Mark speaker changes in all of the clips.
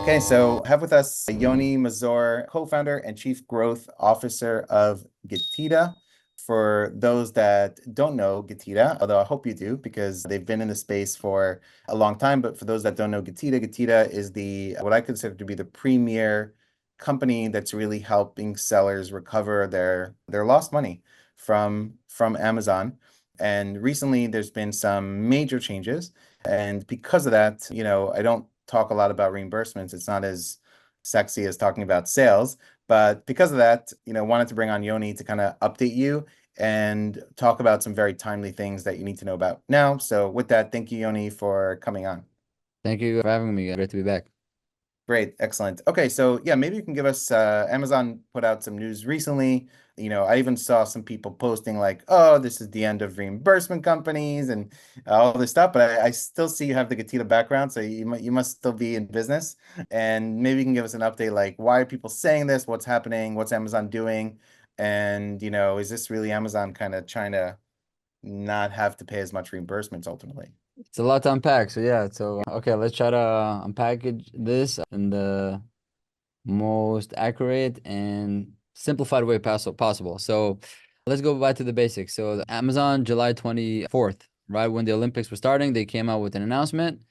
Speaker 1: Okay, so have with us Yoni Mazor, co-founder and chief growth officer of Getida. For those that don't know Getida, although I hope you do because they've been in the space for a long time, but for those that don't know Getida, Getida is what I consider to be the premier company that's really helping sellers recover their lost money from Amazon. And recently there's been some major changes. And because of that, I don't talk a lot about reimbursements. It's not as sexy as talking about sales. But because of that, wanted to bring on Yoni to kind of update you and talk about some very timely things that you need to know about now. So with that, thank you, Yoni, for coming on.
Speaker 2: Thank you for having me. Great to be back.
Speaker 1: Great, excellent. Okay, so yeah, maybe you can give us Amazon put out some news recently. I even saw some people posting like, "Oh, this is the end of reimbursement companies and all this stuff." But I still see you have the Getida background, so you must still be in business. And maybe you can give us an update, like why are people saying this? What's happening? What's Amazon doing? And is this really Amazon kind of trying to not have to pay as much reimbursements ultimately?
Speaker 2: It's a lot to unpack. So yeah, okay, let's try to unpackage this in the most accurate and simplified way possible. So let's go back to the basics. So Amazon, July 24th, right when the Olympics were starting, they came out with an announcement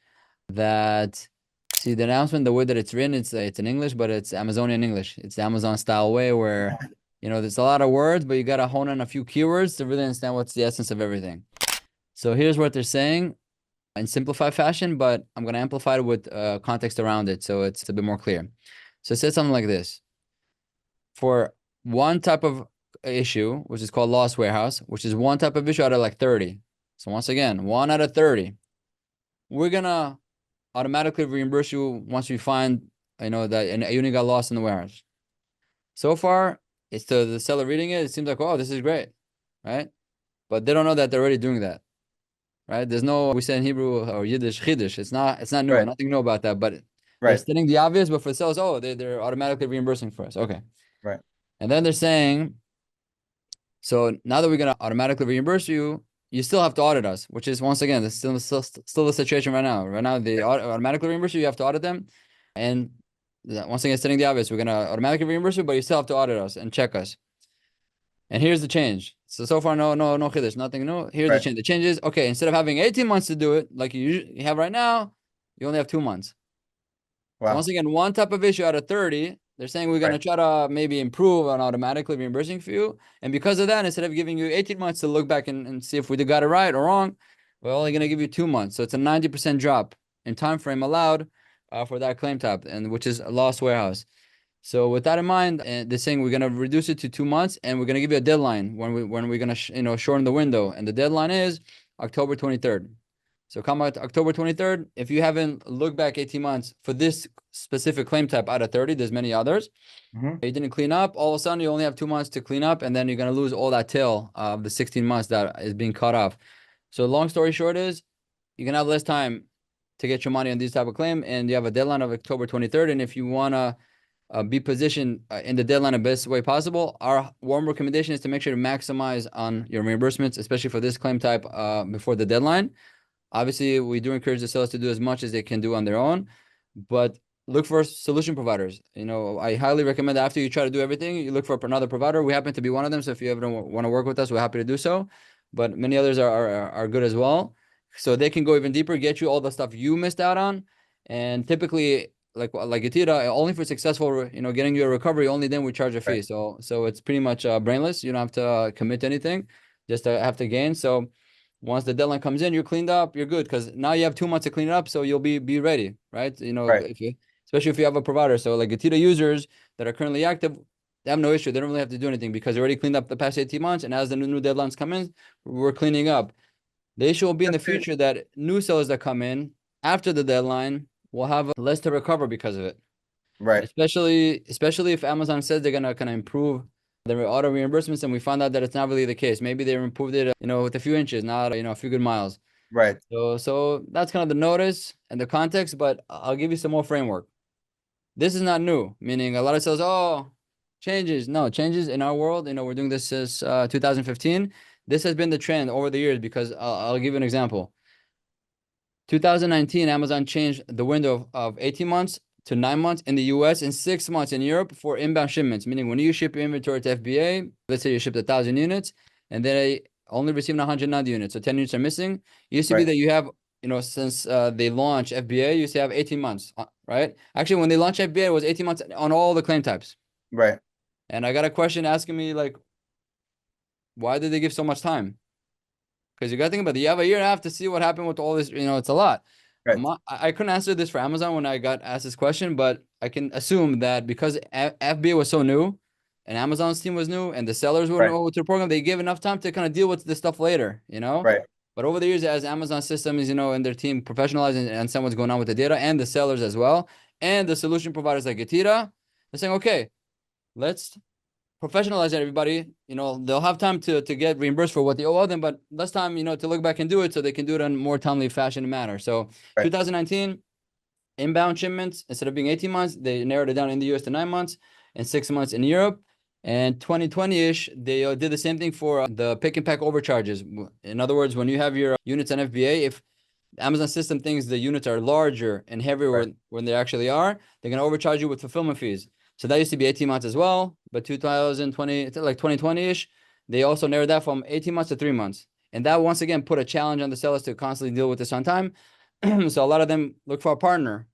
Speaker 2: that, see, the announcement, the way that it's written, it's in English, but it's Amazonian English. It's the Amazon style way where, there's a lot of words, but you got to hone in a few keywords to really understand what's the essence of everything. So here's what they're saying in simplified fashion, but I'm going to amplify it with context around it so it's a bit more clear. So it says something like this. For one type of issue, which is called lost warehouse, which is one type of issue out of like 30. So once again, 1 out of 30. We're going to automatically reimburse you once we find, that a unit got lost in the warehouse. So far, it's to the seller reading it seems like, oh, this is great, right? But they don't know that they're already doing that. Right? There's no, we say in Hebrew or Yiddish, Chiddush. It's not new.
Speaker 1: Right,
Speaker 2: Nothing new about that. But they're
Speaker 1: right,
Speaker 2: stating the obvious, but for the sellers, oh, they're automatically reimbursing for us. Okay.
Speaker 1: right,
Speaker 2: And then they're saying, so now that we're going to automatically reimburse you, you still have to audit us, which is, once again, it's still the situation right now. Right now, they automatically reimburse you, you have to audit them. And once again, stating the obvious, we're going to automatically reimburse you, but you still have to audit us and check us. And here's the change. So far, no chiddush, nothing new. Here's the
Speaker 1: right.
Speaker 2: change. The change is, okay, instead of having 18 months to do it, like you have right now, you only have 2 months. So once
Speaker 1: Wow.
Speaker 2: again, one type of issue out of 30, they're saying we're going
Speaker 1: Right,
Speaker 2: to try to maybe improve on automatically reimbursing for you. And because of that, instead of giving you 18 months to look back and see if we got it right or wrong, we're only going to give you 2 months. So it's a 90% drop in time frame allowed for that claim type, and which is a lost warehouse. So with that in mind, they're saying we're gonna reduce it to 2 months, and we're gonna give you a deadline when we're gonna shorten the window, and the deadline is October 23rd. So come out October 23rd. If you haven't looked back 18 months for this specific claim type out of 30, there's many others.
Speaker 1: hmm
Speaker 2: You didn't clean up. All of a sudden, you only have 2 months to clean up, and then you're gonna lose all that tail of the 16 months that is being cut off. So long story short is, you're gonna have less time to get your money on these type of claim, and you have a deadline of October 23rd. And if you wanna be positioned in the deadline the best way possible, our warm recommendation is to make sure to maximize on your reimbursements, especially for this claim type before the deadline. Obviously, we do encourage the sellers to do as much as they can do on their own, but look for solution providers. I highly recommend that after you try to do everything, you look for another provider. We happen to be one of them, so if you ever want to work with us, we're happy to do so. But many others are good as well, so they can go even deeper, get you all the stuff you missed out on, and typically, like Getida, only for successful, getting you a recovery, only then we charge a
Speaker 1: right,
Speaker 2: fee. So it's pretty much brainless. You don't have to commit to anything, just have to gain. So once the deadline comes in, you're cleaned up, you're good, because now you have 2 months to clean it up, so you'll be ready, right?
Speaker 1: right,
Speaker 2: Especially if you have a provider. So like Getida users that are currently active, they have no issue. They don't really have to do anything because they already cleaned up the past 18 months, and as the new deadlines come in, we're cleaning up. The issue will be in the
Speaker 1: That's good.
Speaker 2: future that new sellers that come in after the deadline will have less to recover because of it.
Speaker 1: Right.
Speaker 2: Especially if Amazon says they're gonna kind of improve the auto reimbursements, and we found out that it's not really the case. Maybe they improved it, with a few inches, not a few good miles.
Speaker 1: Right.
Speaker 2: So that's kind of the notice and the context, but I'll give you some more framework. This is not new, meaning a lot of sellers, oh, changes. No, changes in our world, we're doing this since 2015. This has been the trend over the years because I'll give you an example. 2019, Amazon changed the window of 18 months to 9 months in the US and 6 months in Europe for inbound shipments, meaning when you ship your inventory to FBA, let's say you shipped 1,000 units and they only received 190 units, so 10 units are missing. It used to be that you have, since they launched FBA, you used to have 18 months, right? Actually, when they launched FBA, it was 18 months on all the claim types.
Speaker 1: Right.
Speaker 2: And I got a question asking me, like, why did they give so much time? Because you got to think about it. You have a year and a half to see what happened with all this. It's a lot.
Speaker 1: Right.
Speaker 2: I couldn't answer this for Amazon when I got asked this question, but I can assume that because FBA was so new and Amazon's team was new and the sellers were new to the program, they gave enough time to kind of deal with this stuff later,
Speaker 1: Right.
Speaker 2: But over the years, as Amazon systems, and their team professionalizing and someone's going on with the data and the sellers as well, and the solution providers like Getira, they're saying, okay, let's professionalize everybody. They'll have time to get reimbursed for what they owe them, but less time, to look back and do it so they can do it in a more timely fashion and manner. So 2019, inbound shipments, instead of being 18 months, they narrowed it down in the US to 9 months and 6 months in Europe. And 2020-ish, they did the same thing for the pick and pack overcharges. In other words, when you have your units on FBA, if Amazon system thinks the units are larger and heavier when they actually are, they're going to overcharge you with fulfillment fees. So that used to be 18 months as well, but 2020, like 2020-ish, they also narrowed that from 18 months to 3 months. And that once again put a challenge on the sellers to constantly deal with this on time. So a lot of them look for a partner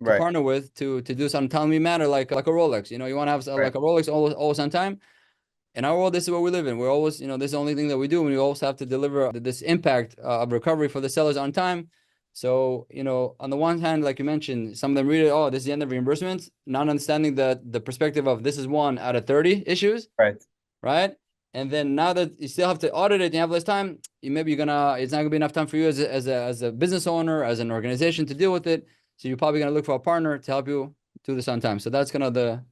Speaker 2: to partner with to do some timely manner, like a Rolex. You want to have like a Rolex always on time. In our world, this is what we live in. We're always, this is the only thing that we do, and we always have to deliver this impact of recovery for the sellers on time. So, on the one hand, like you mentioned, some of them read it, oh, this is the end of reimbursement, not understanding the perspective of this is 1 out of 30 issues. Right. And then now that you still have to audit it and you have less time, it's not gonna be enough time for you as a business owner, as an organization to deal with it. So you're probably gonna look for a partner to help you do this on time. So that's kind of the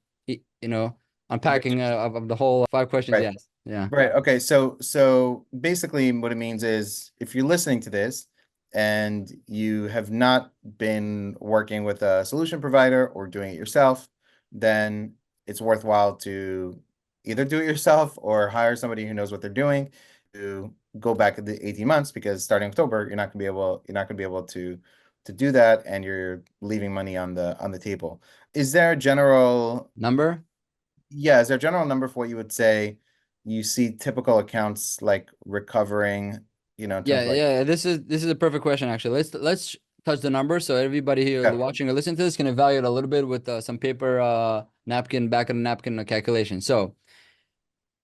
Speaker 2: unpacking of the whole 5 questions. Yes. Yeah.
Speaker 1: Right. Okay. So basically what it means is if you're listening to this and you have not been working with a solution provider or doing it yourself, then it's worthwhile to either do it yourself or hire somebody who knows what they're doing to go back the 18 months, because starting October, you're not going to be able to do that, and you're leaving money on the table. Is there a general
Speaker 2: number?
Speaker 1: Yeah, is there a general number for what you would say you see typical accounts like recovering, in terms of like...
Speaker 2: Yeah. This is a perfect question, actually. Let's touch the number so everybody here watching or listening to this can evaluate a little bit with some paper, napkin, back of the napkin calculation. So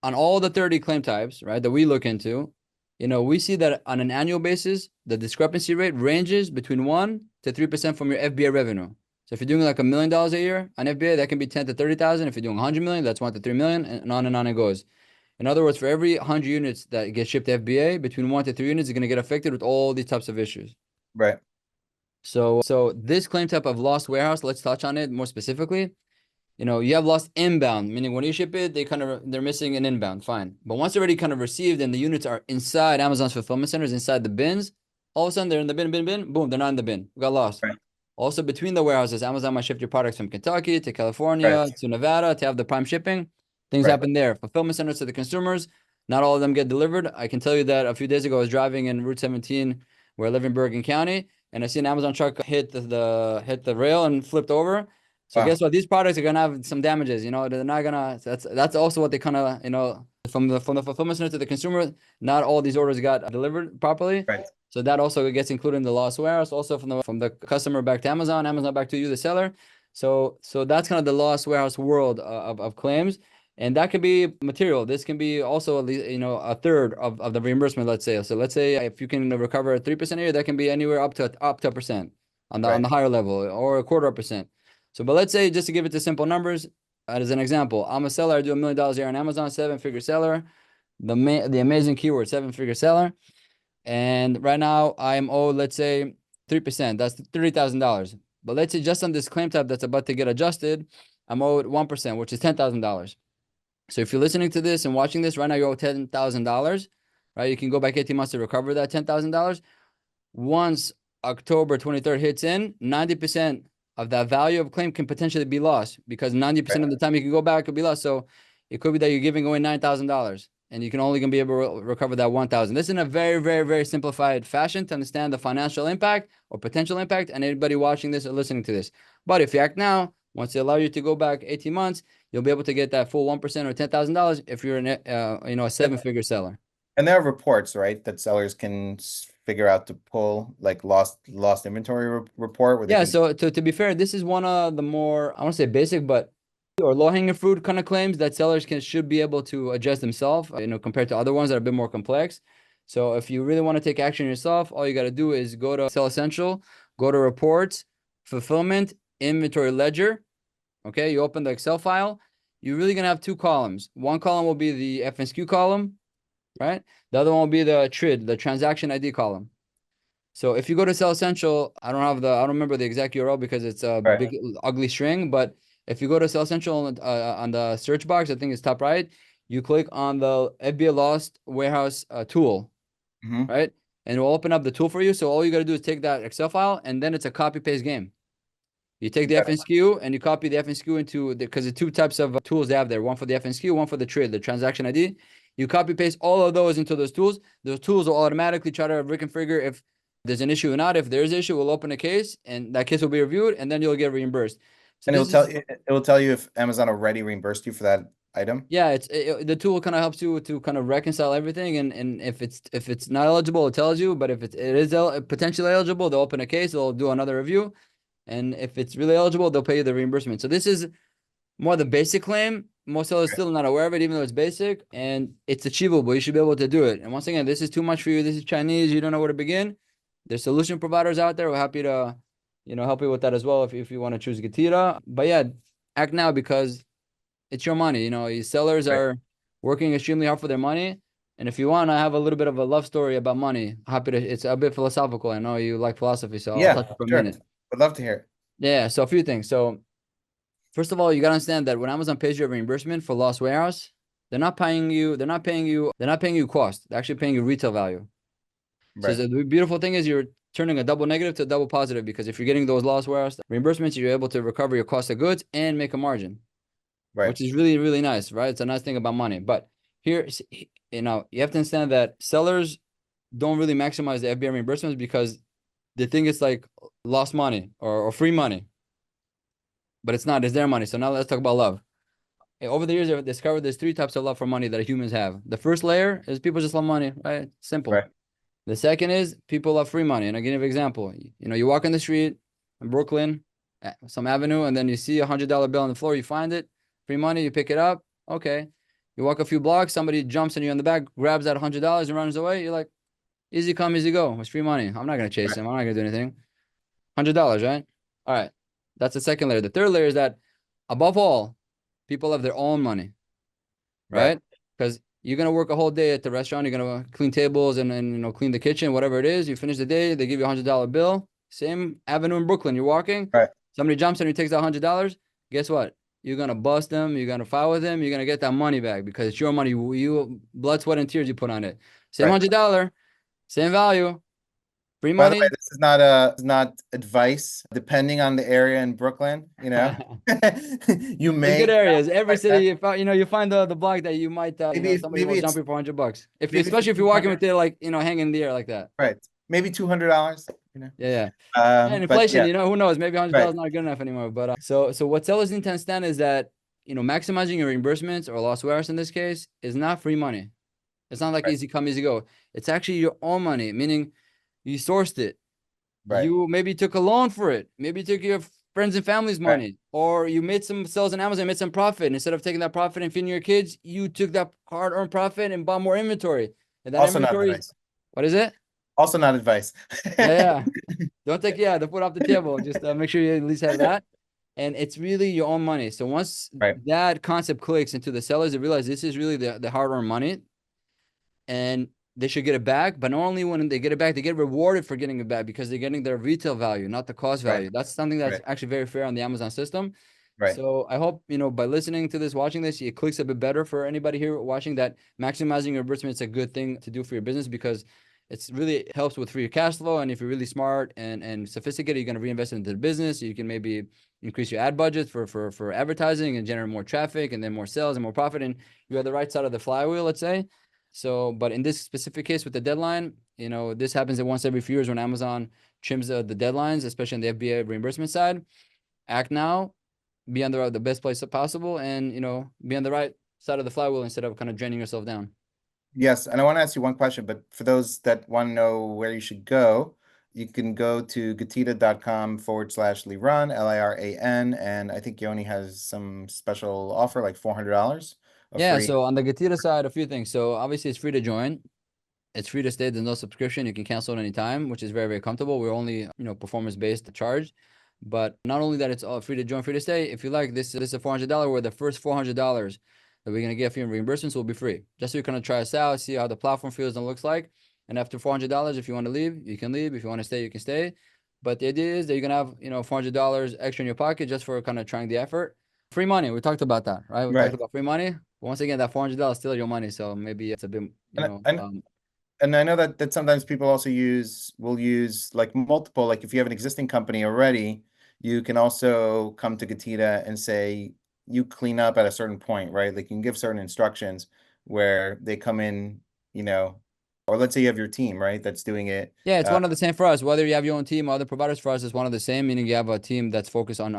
Speaker 2: on all the 30 claim types, right, that we look into, we see that on an annual basis, the discrepancy rate ranges between 1 to 3% from your FBA revenue. So if you're doing like $1 million a year on FBA, that can be 10 to 30,000. If you're doing 100 million, that's 1 to 3 million, and on it goes. In other words, for every 100 units that get shipped to FBA, between 1 to 3 units is going to get affected with all these types of issues.
Speaker 1: Right.
Speaker 2: So this claim type of lost warehouse, let's touch on it more specifically. You have lost inbound, meaning when you ship it, they're missing an inbound, fine. But once they're already kind of received and the units are inside Amazon's fulfillment centers, inside the bins, all of a sudden they're in the bin, boom, they're not in the bin. We got lost.
Speaker 1: Right.
Speaker 2: Also, between the warehouses, Amazon might ship your products from Kentucky to California to Nevada to have the prime shipping. Things happen there. Fulfillment centers to the consumers, not all of them get delivered. I can tell you that a few days ago, I was driving in Route 17, where I live in Bergen County, and I see an Amazon truck hit the rail and flipped over. So guess what? These products are gonna have some damages. They're not gonna. That's also what they kind of from the fulfillment center to the consumer. Not all these orders got delivered properly.
Speaker 1: Right.
Speaker 2: So that also gets included in the lost warehouse. Also from the customer back to Amazon, Amazon back to you, the seller. So that's kind of the lost warehouse world of claims, and that could be material. This can be also a third of the reimbursement. Let's say. So let's say if you can recover 3% a year, that can be anywhere up to 1% on the higher level, or 1/4%. So, but let's say, just to give it to simple numbers, as an example, I'm a seller. I do $1 million a year on Amazon, 7-figure seller. The amazing keyword, 7-figure seller. And right now I'm owed, let's say 3%. That's $30,000. But let's say just on this claim type that's about to get adjusted, I'm owed 1%, which is $10,000. So if you're listening to this and watching this right now, you owe $10,000, right? You can go back 18 months to recover that $10,000. Once October 23rd hits in, 90% of that value of claim can potentially be lost, because 90% of the time you can go back, could be lost. So it could be that you're giving away $9,000. and you can only gonna be able to recover that 1,000. This is in a very, very, very simplified fashion to understand the financial impact or potential impact, and anybody watching this or listening to this. But if you act now, once they allow you to go back 18 months, you'll be able to get that full 1% or $10,000 if you're a 7-figure seller.
Speaker 1: And there are reports, right, that sellers can figure out to pull, like lost inventory report where they
Speaker 2: Yeah,
Speaker 1: can.
Speaker 2: so to be fair, this is one of the more, I want to say basic, but or low-hanging fruit kind of claims that sellers should be able to adjust themselves, compared to other ones that are a bit more complex. So if you really want to take action yourself, all you got to do is go to Sell Essential, go to Reports, Fulfillment, Inventory Ledger. Okay, you open the Excel file. You're really gonna have two columns. One column will be the FNSQ column, right? The other one will be the TRID, the Transaction ID column. So if you go to Sell Essential, I don't remember the exact URL because it's a
Speaker 1: Right.
Speaker 2: big ugly string, but if you go to Sell Essential on the search box, I think it's top right, you click on the FBA Lost Warehouse tool, right? And it will open up the tool for you. So all you got to do is take that Excel file, and then it's a copy paste game. You take the FNSQ and you copy the FNSQ into because the two types of tools they have there, one for the FNSQ, one for the TRID, the transaction ID. You copy paste all of those into those tools. Those tools will automatically try to reconfigure if there's an issue or not. If there's an issue, we'll open a case and that case will be reviewed and then you'll get reimbursed. So
Speaker 1: And it will tell you if Amazon already reimbursed you for that item.
Speaker 2: Yeah, the tool kind of helps you to kind of reconcile everything, and if it's not eligible, it tells you. But if it is potentially eligible, they'll open a case, they'll do another review, and if it's really eligible, they'll pay you the reimbursement. So this is more the basic claim. Most sellers still not aware of it, even though it's basic and it's achievable. You should be able to do it. And once again, this is too much for you. This is Chinese. You don't know where to begin. There's solution providers out there. We're happy to, help you with that as well if you want to choose Getira. But yeah, act now because it's your money. Sellers are working extremely hard for their money. And if you want, I have a little bit of a love story about money. Happy to, it's a bit philosophical. I know you like philosophy, so I'll touch it for a minute.
Speaker 1: Would love to hear it.
Speaker 2: Yeah, so a few things. So first of all, you gotta understand that when Amazon pays you a reimbursement for lost warehouse, they're not paying you cost. They're actually paying you retail value. So the beautiful thing is you're turning a double negative to a double positive, because if you're getting those lost warehouse reimbursements, you're able to recover your cost of goods and make a margin. Which is really, really nice, right? It's a nice thing about money. But here, you have to understand that sellers don't really maximize the FBA reimbursements because they think it's like lost money or free money. But it's not, it's their money. So now let's talk about love. Over the years, I've discovered there's 3 types of love for money that humans have. The first layer is people just love money, right? Simple.
Speaker 1: Right.
Speaker 2: The second is people love free money. And I'll give you an example. You walk in the street in Brooklyn, some avenue, and then you see $100 bill on the floor, you find it. Free money, you pick it up. Okay. You walk a few blocks, somebody jumps on you in the back, grabs that $100 and runs away. You're like, easy come, easy go. It's free money. I'm not going to chase him. I'm not going to do anything. $100, right? All right. That's the second layer. The third layer is that above all, people have their own money, right? Because you're going to work a whole day at the restaurant. You're going to clean tables and clean the kitchen, whatever it is. You finish the day, they give you $100 bill. Same avenue in Brooklyn. You're walking.
Speaker 1: Right.
Speaker 2: Somebody jumps on you, takes that $100. Guess what? You're going to bust them. You're going to fight with them. You're going to get that money back because it's your money. You blood, sweat, and tears you put on it. Same $100, same value, free money.
Speaker 1: By the way, this is not advice. Depending on the area in Brooklyn, you may
Speaker 2: good areas. Every city, you find the block that you might, somebody will jump you for $100. Especially if you're walking with it, hanging in the air like that.
Speaker 1: Right. Maybe $200.
Speaker 2: Yeah. And inflation, who knows? Maybe $100 is not good enough anymore. But so what sellers need to understand is that maximizing your reimbursements or lost warehouse in this case is not free money. It's not like easy come, easy go. It's actually your own money, meaning you sourced it. You maybe took a loan for it. Maybe you took your friends and family's money, or you made some sales on Amazon, made some profit. And instead of taking that profit and feeding your kids, you took that hard-earned profit and bought more inventory. And that
Speaker 1: also
Speaker 2: inventory,
Speaker 1: not advice.
Speaker 2: What is it?
Speaker 1: Also not advice.
Speaker 2: Yeah. Don't take the foot off the table. Just make sure you at least have that. And it's really your own money. So once that concept clicks into the sellers, they realize this is really the hard-earned money, and they should get it back. But not only when they get it back, they get rewarded for getting it back because they're getting their retail value, not the cost value. That's something that's actually very fair on the Amazon system. So I hope, by listening to this, watching this, it clicks a bit better for anybody here watching that maximizing your reimbursement is a good thing to do for your business because it's really helps with free cash flow. And if you're really smart and sophisticated, you're going to reinvest it into the business. You can maybe, increase your ad budget for advertising and generate more traffic and then more sales and more profit. And you're at the right side of the flywheel, let's say. So, but in this specific case with the deadline, this happens at once every few years when Amazon trims the deadlines, especially on the FBA reimbursement side. Act now, be on the best place possible, and be on the right side of the flywheel instead of kind of draining yourself down.
Speaker 1: Yes, and I want to ask you one question, but for those that want to know where you should go, you can go to getita.com/Liran, Liran, and I think Yoni has some special offer, like $400 of
Speaker 2: Yeah,
Speaker 1: free.
Speaker 2: so on the Getira side, a few things. So obviously it's free to join. It's free to stay. There's no subscription. You can cancel at any time, which is very, very comfortable. We're only, performance-based charge. But not only that, it's all free to join, free to stay. If you like, this is a $400, where the first $400 that we're going to get for your reimbursements will be free. Just so you kind of try us out, see how the platform feels and looks like. And after $400, if you want to leave, you can leave. If you want to stay, you can stay. But the idea is that you're going to have, $400 extra in your pocket just for kind of trying the effort. Free money. We talked about that, right? We talked
Speaker 1: Right.
Speaker 2: about free money. But once again, that $400 is still your money. So maybe it's a bit,
Speaker 1: And I know that sometimes people also will use like multiple, like if you have an existing company already, you can also come to Getita and say you clean up at a certain point, right? Like you can give certain instructions where they come in, or let's say you have your team, right, that's doing it.
Speaker 2: yeah, it's one of the same for us. Whether you have your own team or other providers, for us, it's one of the same. Meaning you have a team that's focused on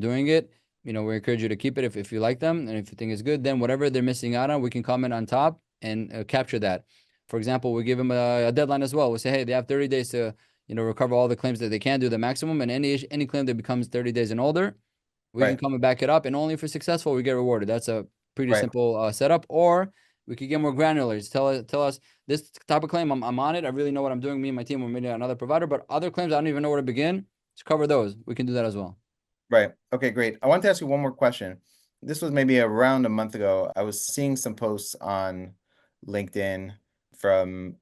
Speaker 2: doing it. We encourage you to keep it if you like them and if you think it's good. Then whatever they're missing out on, we can comment on top and capture that. For example, we give them a deadline as well. We say, hey, they have 30 days to recover all the claims that they can do the maximum, and any claim that becomes 30 days and older, we can
Speaker 1: Right,
Speaker 2: come and back it up. And only if we're successful, we get rewarded. That's a pretty
Speaker 1: right.
Speaker 2: simple setup. Or we could get more granular. Just tell us this type of claim, I'm on it. I really know what I'm doing. Me and my team, we're meeting another provider. But other claims, I don't even know where to begin. Just cover those. We can do that as well.
Speaker 1: Right. Okay, great. I want to ask you one more question. This was maybe around a month ago. I was seeing some posts on LinkedIn from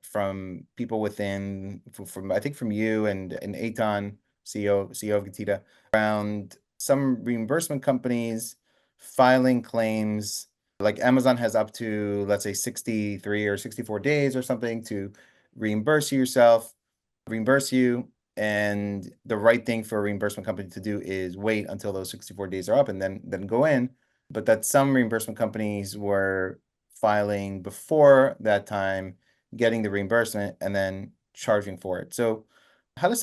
Speaker 1: people from I think from you and Eitan, CEO of Getita, around some reimbursement companies filing claims. Like Amazon has up to, let's say, 63 or 64 days or something to reimburse you. And the right thing for a reimbursement company to do is wait until those 64 days are up and then go in. But that some reimbursement companies were filing before that time, getting the reimbursement, and then charging for it. So how do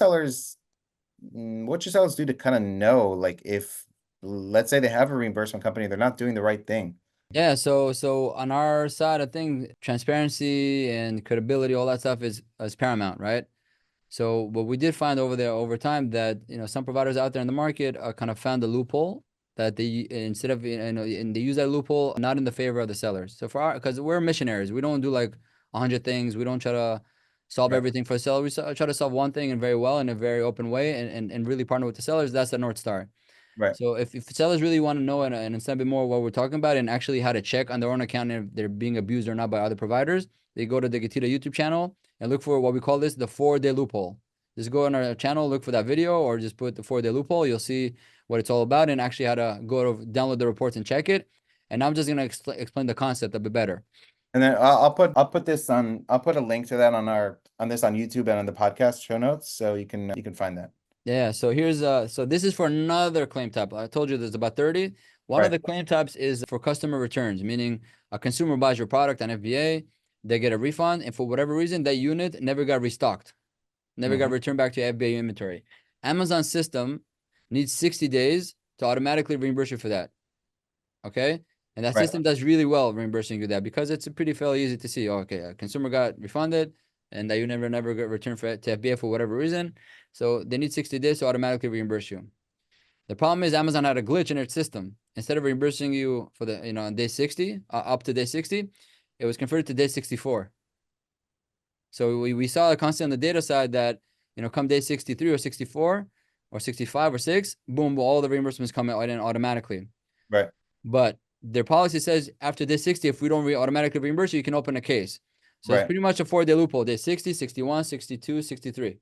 Speaker 1: what should sellers do to kind of know, like, if, let's say they have a reimbursement company, they're not doing the right thing?
Speaker 2: Yeah, so on our side, I think transparency and credibility, all that stuff is paramount, right? So what we did find over time that some providers out there in the market kind of found a loophole that they, instead of and they use that loophole not in the favor of the sellers. So because we're missionaries, we don't do like 100 things. We don't try to solve
Speaker 1: Right,
Speaker 2: everything for the seller. We try to solve one thing and very well in a very open way and really partner with the sellers. That's the North Star.
Speaker 1: right.
Speaker 2: So if sellers really want to know and understand a bit more what we're talking about and actually how to check on their own account if they're being abused or not by other providers, they go to the Getita YouTube channel and look for what we call this the 4-day loophole. Just go on our channel, look for that video, or just put the 4-day loophole. You'll see what it's all about and actually how to download the reports and check it. And I'm just gonna explain the concept a bit better.
Speaker 1: And then I'll put this on, I'll put a link to that on this on YouTube and on the podcast show notes, so you can find that.
Speaker 2: Yeah, so here's so this is for another claim type. I told you there's about 30. One of
Speaker 1: Right.
Speaker 2: the claim types is for customer returns, meaning a consumer buys your product on FBA, they get a refund, and for whatever reason, that unit never got restocked, never got returned back to FBA inventory. Amazon system needs 60 days to automatically reimburse you for that. Okay? And that
Speaker 1: Right.
Speaker 2: system does really well reimbursing you that because it's pretty fairly easy to see. Okay, a consumer got refunded and that you never got returned to FBA for whatever reason. So they need 60 days to automatically reimburse you. The problem is Amazon had a glitch in its system. Instead of reimbursing you for the on day 60, up to day 60, it was converted to day 64. So we saw constantly on the data side that come day 63 or 64 or 65 or 6, boom, all the reimbursements come out in automatically.
Speaker 1: Right.
Speaker 2: But their policy says after day 60, if we don't automatically reimburse you, you can open a case. So it's
Speaker 1: Right.
Speaker 2: pretty much a 4-day loophole. Day 60, 61, 62, 63.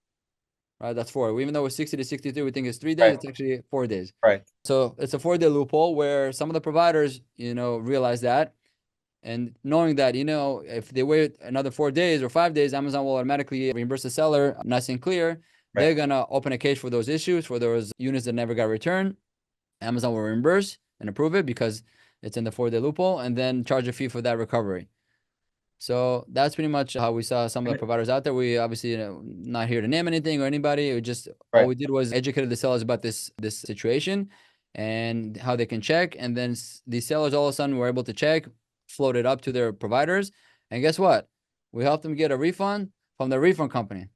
Speaker 2: Right, that's 4. Even though it's 60 to 63, we think it's 3 days.
Speaker 1: Right.
Speaker 2: It's actually 4 days.
Speaker 1: Right.
Speaker 2: So it's a 4-day loophole where some of the providers, realize that. And knowing that, if they wait another 4 days or 5 days, Amazon will automatically reimburse the seller, nice and clear.
Speaker 1: Right.
Speaker 2: They're going to open a case for those issues, for those units that never got returned. Amazon will reimburse and approve it because it's in the 4-day loophole, and then charge a fee for that recovery. So that's pretty much how we saw some of the providers out there. We obviously, not here to name anything or anybody. We just all we did was educated the sellers about this situation and how they can check. And then these sellers all of a sudden were able to check, float it up to their providers, and guess what? We helped them get a refund from the refund company.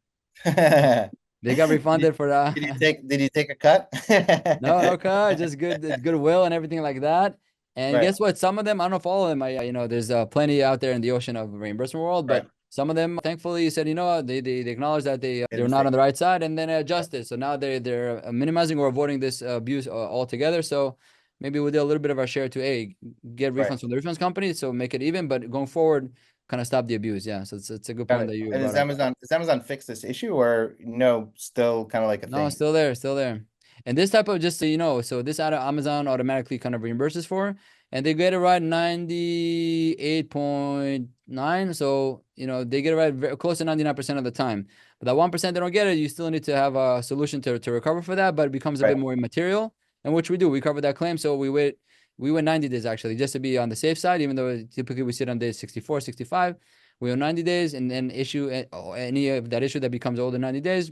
Speaker 2: They got refunded for that.
Speaker 1: Did you take a cut?
Speaker 2: No cut, just goodwill and everything like that. And guess what? Some of them, I don't know if all of them, there's plenty out there in the ocean of reimbursement world, but some of them thankfully said, they acknowledge that they're not on the right side, and then adjusted. So now they're minimizing or avoiding this abuse altogether. So maybe we'll do a little bit of our share to get refunds from the refunds company, so make it even, but going forward, kind of stop the abuse. Yeah. So it's a good point that you
Speaker 1: And
Speaker 2: brought up.
Speaker 1: does Amazon fix this issue, or no, still kind of like a thing?
Speaker 2: No, still there. And this type of, just so you know, so this out of Amazon automatically kind of reimburses for, and they get it right 98.9. So, they get it right very close to 99% of the time. But that 1% they don't get it, you still need to have a solution to recover for that, but it becomes a bit more immaterial, and which we do. We cover that claim. So we wait 90 days actually, just to be on the safe side, even though typically we sit on day 64, 65. We wait 90 days and then issue any of that issue that becomes older 90 days.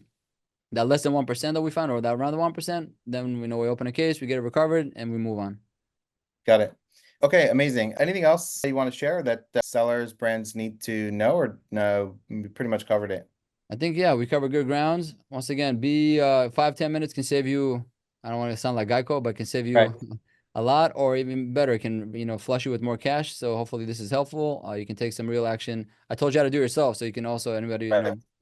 Speaker 2: That less than 1% that we found, or that around the 1%, then we open a case, we get it recovered, and we move on.
Speaker 1: Got it. Okay, amazing. Anything else you want to share that sellers, brands need to know, or no, we pretty much covered it?
Speaker 2: I think, yeah, we covered good grounds. Once again, 5-10 minutes can save you, I don't want to sound like Geico, but can save you a lot, or even better, can flush you with more cash. So hopefully this is helpful. You can take some real action. I told you how to do it yourself, so you can also, anybody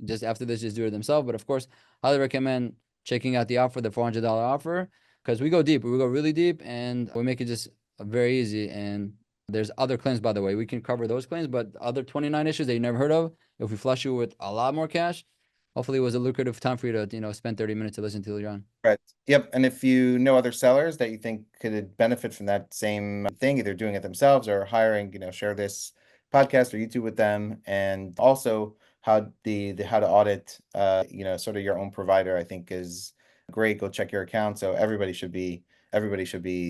Speaker 2: just after this, just do it themselves. But of course, highly recommend checking out the offer, the $400 offer, because we go deep. We go really deep, and we make it just very easy. And there's other claims, by the way. We can cover those claims, but other 29 issues that you never heard of, if we flush you with a lot more cash, hopefully it was a lucrative time for you to spend 30 minutes to listen to John.
Speaker 1: Right. Yep. And if you know other sellers that you think could benefit from that same thing, either doing it themselves or hiring, share this podcast or YouTube with them. And also how to audit, sort of your own provider, I think is great. Go check your account. So everybody should be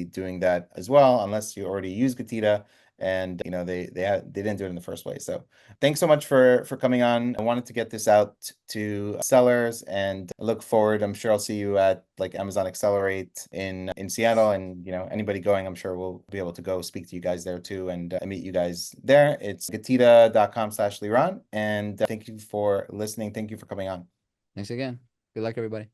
Speaker 1: doing that as well, unless you already use Getita and they didn't do it in the first place. So thanks so much for coming on. I wanted to get this out to sellers, and I look forward. I'm sure I'll see you at like Amazon Accelerate in Seattle, and anybody going, I'm sure we'll be able to go speak to you guys there too, and meet you guys there. It's getita.com/Liran, and thank you for listening. Thank you for coming on.
Speaker 2: Thanks again. Good luck, everybody.